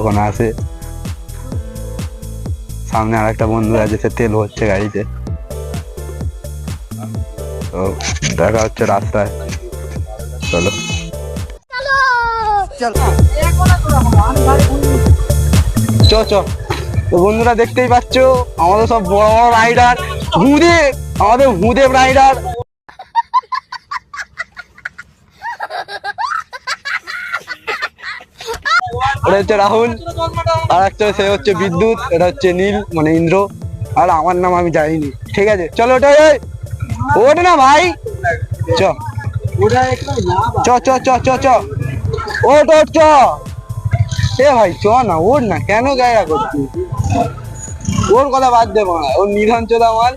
যখন আসে। সামনে আর একটা বন্ধু আছে, সে তেল ভরছে গাড়িতে। তো দেখা হচ্ছে রাস্তায়, চলো। চ চ। তো বন্ধুরা দেখতেই পাচ্ছ, আমাদের সব বড় বড় রাইডার, আমাদের ভূদেব রাইডার। এটা হচ্ছে রাহুল, আর একটা সে হচ্ছে বিদ্যুৎ, এটা হচ্ছে নীল মানে ইন্দ্র, আর আমার নাম আমি জানিনি। ঠিক আছে চলো, ওটা ওটা না ভাই, চ চ চ চ চ চ ওট ওট চ। এ ভাই চ না, ওর না, কেন গায়ে করছিস? ওর কথা বাদ দেবো না, ওর নিধন চোদা মাল।